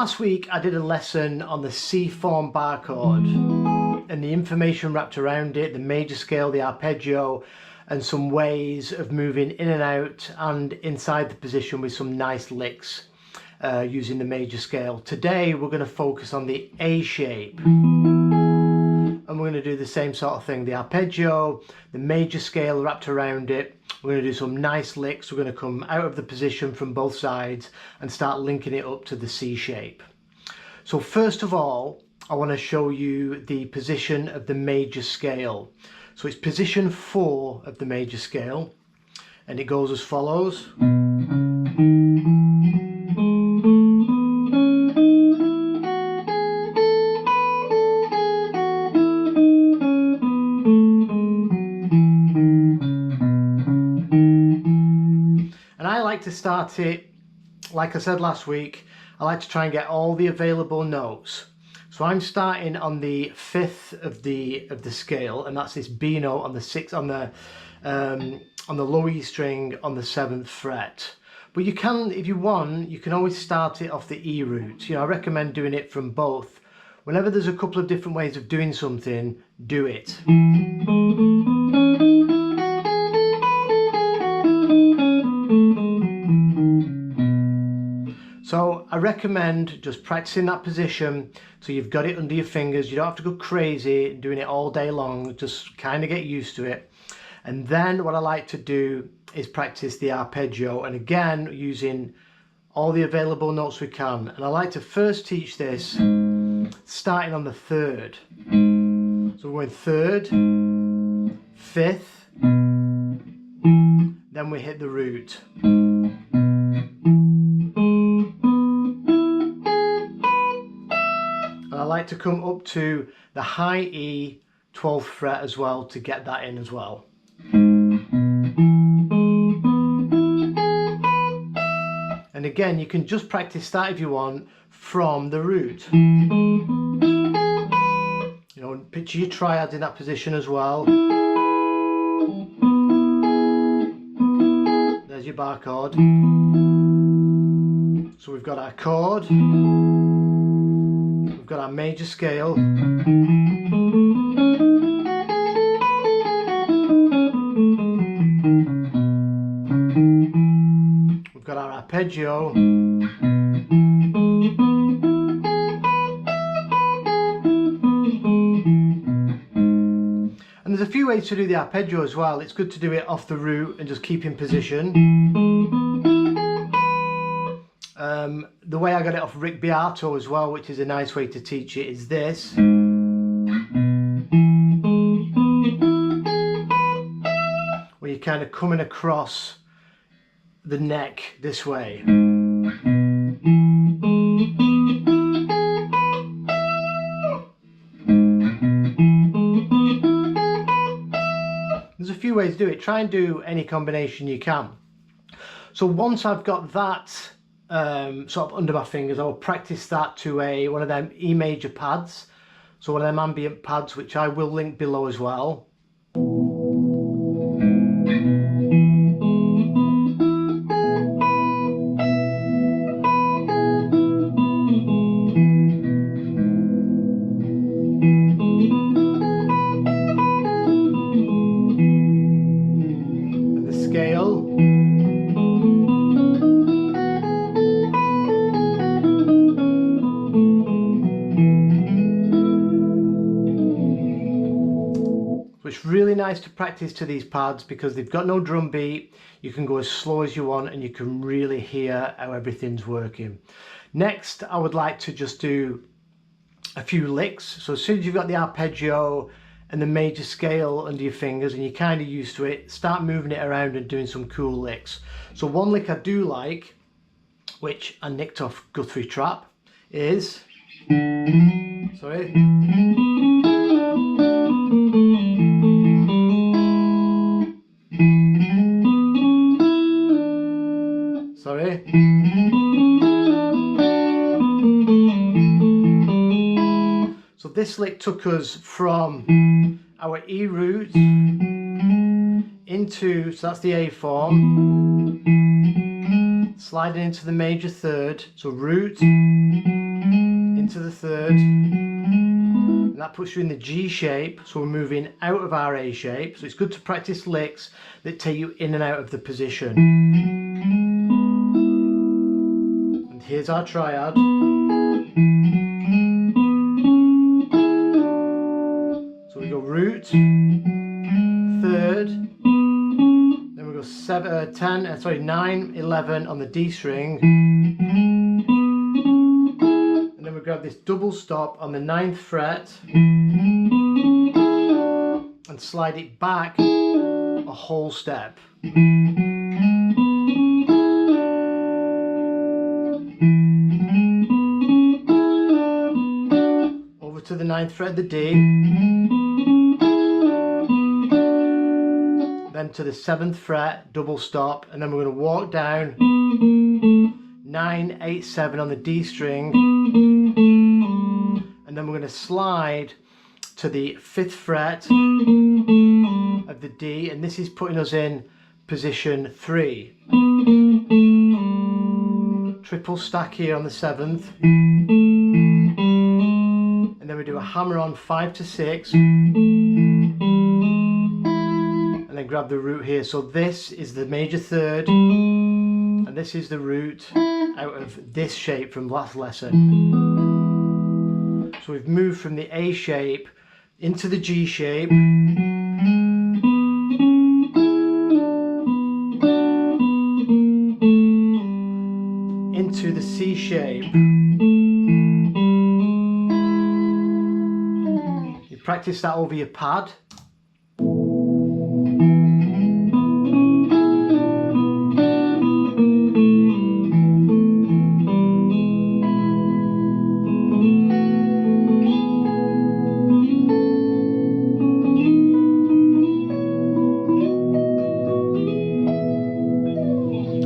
last week I did a lesson on the C form bar chord and the information wrapped around it, the major scale, the arpeggio, and some ways of moving in and out and inside the position with some nice licks using the major scale. Today we're going to focus on the A shape. And we're going to do the same sort of thing, the arpeggio, the major scale wrapped around it. We're going to do some nice licks. We're going to come out of the position from both sides and start linking it up to the C shape. So first of all, I want to show you the position of the major scale. So it's position 4 of the major scale, and it goes as follows. And I like to start it, like I said last week, I like to try and get all the available notes. So I'm starting on the 5th of the scale, and that's this B note on the 6th on the low E string on the 7th fret. But you can, if you want, you can always start it off the E root. You know, I recommend doing it from both. Whenever there's a couple of different ways of doing something, do it. So I recommend just practicing that position so you've got it under your fingers. You don't have to go crazy doing it all day long, just kind of get used to it. And then what I like to do is practice the arpeggio, and again using all the available notes we can. And I like to first teach this starting on the 3rd. So we're going 3rd, 5th, then we hit the root. I like to come up to the high E 12th fret as well to get that in as well. And again, you can just practice that if you want from the root. You know, picture your triads in that position as well. There's your bar chord. So we've got our chord. We've got our major scale. We've got our arpeggio. And there's a few ways to do the arpeggio as well. It's good to do it off the root and just keep in position. The way I got it off Rick Beato as well, which is a nice way to teach it, is this. Where you're kind of coming across the neck this way. There's a few ways to do it. Try and do any combination you can. So once I've got that sort of under my fingers, I'll practice that to one of them E major pads, so one of them ambient pads, which I will link below as well. And the scale. So it's really nice to practice to these pads because they've got no drum beat. You can go as slow as you want and you can really hear how everything's working. Next, I would like to just do a few licks. So as soon as you've got the arpeggio and the major scale under your fingers and you're kind of used to it, start moving it around and doing some cool licks. So one lick I do like, which I nicked off Guthrie Trapp, is, sorry. Sorry. So this lick took us from our E root into, so that's the A form, sliding into the major third, so root, into the third, and that puts you in the G shape, so we're moving out of our A shape. So it's good to practice licks that take you in and out of the position. And here's our triad. So we go root, third, then we go 9, 11 on the D string, and then we grab this double stop on the 9th fret and slide it back a whole step. Over to the 9th fret of the D, then to the 7th fret, double stop, and then we're going to walk down 9, 8, 7 on the D string, and then we're going to slide to the 5th fret of the D, and this is putting us in position 3. Triple stack here on the 7th, and then we do a hammer on 5 to 6, and then grab the root here. So this is the major third, and this is the root out of this shape from last lesson. So we've moved from the A shape into the G shape, into the C shape. You practice that over your pad.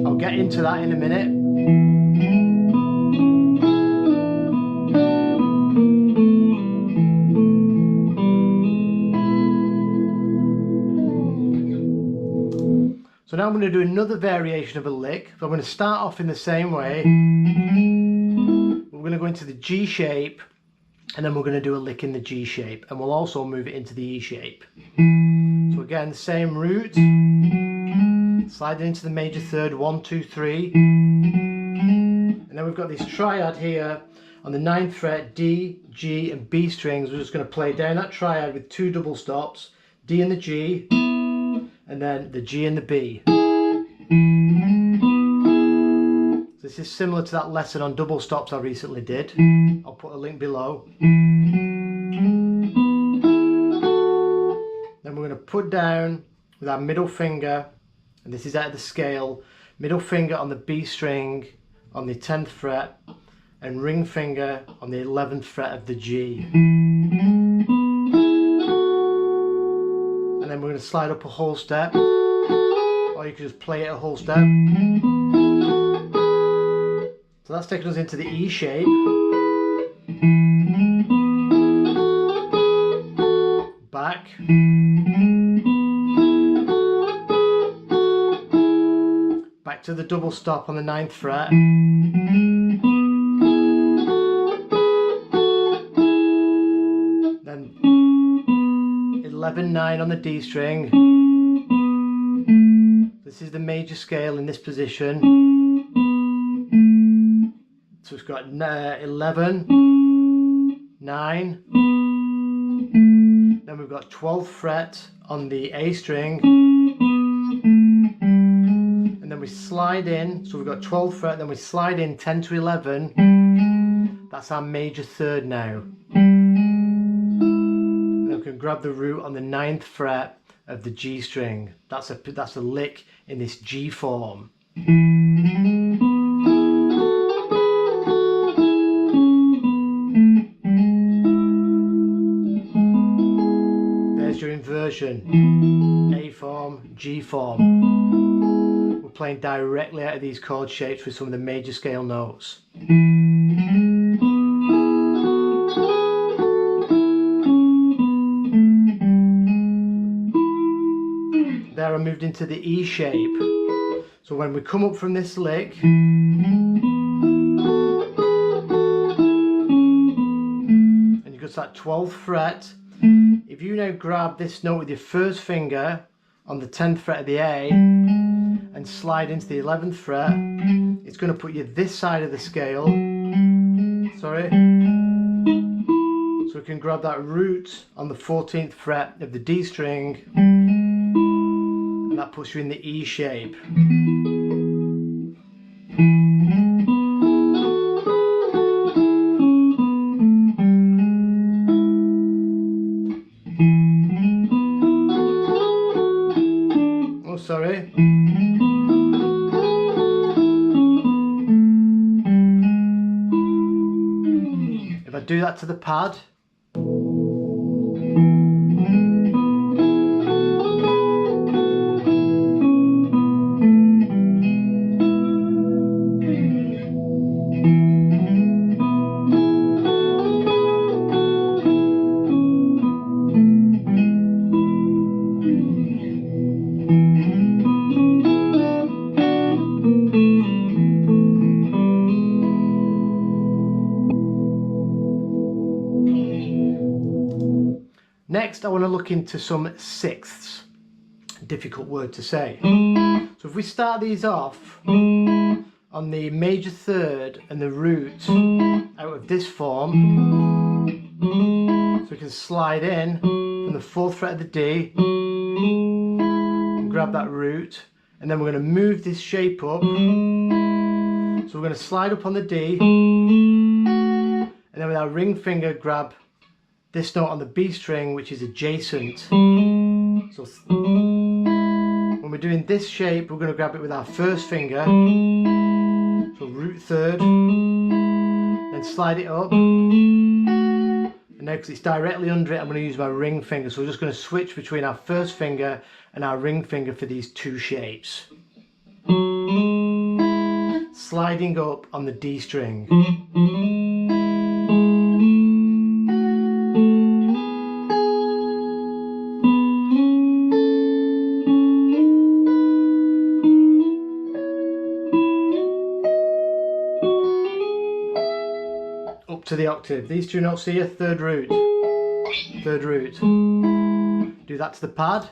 I'll get into that in a minute. So now I'm going to do another variation of a lick. So I'm going to start off in the same way. We're going to go into the G shape, and then we're going to do a lick in the G shape, and we'll also move it into the E shape. So again, same root, sliding into the major third, 1, 2, 3, and then we've got this triad here on the 9th fret, D, G and B strings. We're just going to play down that triad with 2 double stops, D and the G, and then the G and the B. So this is similar to that lesson on double stops I recently did. I'll put a link below. Then we're going to put down with our middle finger, and this is out of the scale, middle finger on the B string on the 10th fret, and ring finger on the 11th fret of the G. And then we're going to slide up a whole step, or you can just play it a whole step. So that's taking us into the E shape, back, back to the double stop on the 9th fret, then 11, 9 on the D string. This is the major scale in this position. So it's got 11, 9, then we've got 12th fret on the A string, and then we slide in, so we've got 12th fret, then we slide in 10 to 11, that's our major third now. Then we can grab the root on the 9th fret of the G string. That's a lick in this G form. There's your inversion. A form, G form. We're playing directly out of these chord shapes with some of the major scale notes. There I moved into the E shape. So when we come up from this lick, note's that 12th fret. If you now grab this note with your first finger on the 10th fret of the A and slide into the 11th fret, it's going to put you this side of the scale. Sorry. So we can grab that root on the 14th fret of the D string, and that puts you in the E shape. Oh, sorry. If I do that to the pad, next, I want to look into some sixths. Difficult word to say. So if we start these off on the major third and the root out of this form, so we can slide in from the 4th fret of the D and grab that root, and then we're going to move this shape up. So we're going to slide up on the D, and then with our ring finger grab this note on the B string, which is adjacent. So when we're doing this shape, we're going to grab it with our first finger, so root third, then slide it up, and now because it's directly under it, I'm going to use my ring finger. So we're just going to switch between our first finger and our ring finger for these two shapes. Sliding up on the D string. Up to the octave. These two notes here, third root, third root. Do that to the pad.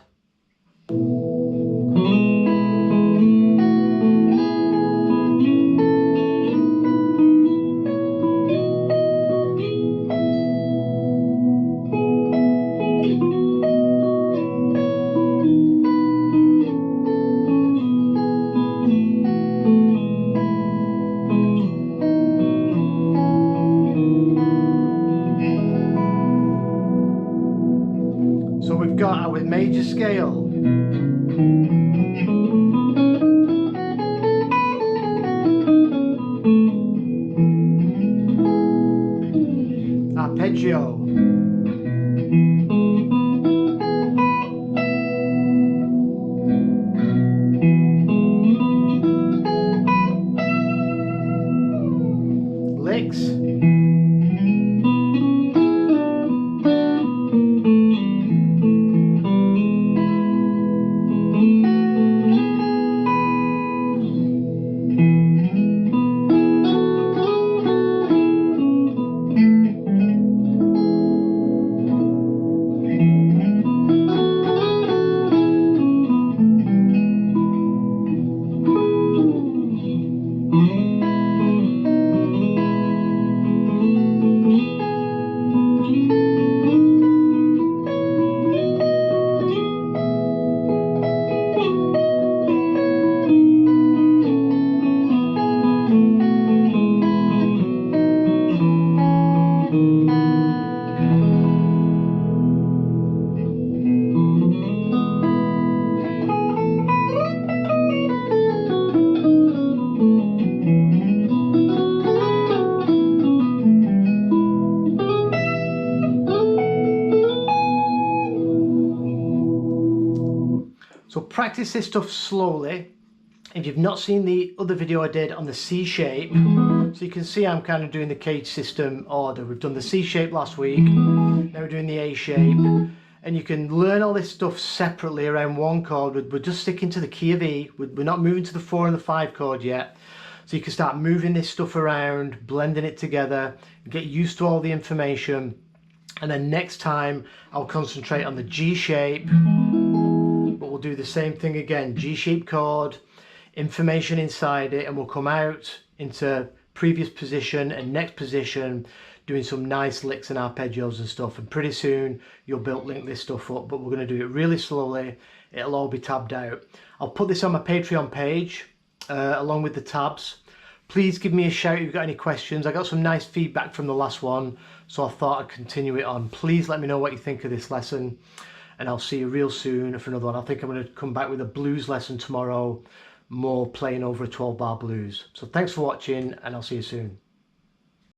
So we've got our major scale. Arpeggio. Licks. So practice this stuff slowly. If you've not seen the other video I did on the C shape, so you can see I'm kind of doing the CAGED system order. We've done the C shape last week, now we're doing the A shape, and you can learn all this stuff separately around one chord. We're just sticking to the key of E, we're not moving to the 4 and the 5 chord yet. So you can start moving this stuff around, blending it together, get used to all the information, And then next time I'll concentrate on the G shape, but we'll do the same thing again. G shape chord, information inside it, and we'll come out into previous position and next position, doing some nice licks and arpeggios and stuff. And pretty soon you'll link this stuff up, but we're going to do it really slowly. It'll all be tabbed out. I'll put this on my Patreon page along with the tabs. Please give me a shout if you've got any questions. I got some nice feedback from the last one, so I thought I'd continue it on. Please let me know what you think of this lesson, and I'll see you real soon for another one. I think I'm going to come back with a blues lesson tomorrow, more playing over a 12-bar blues. So thanks for watching, and I'll see you soon.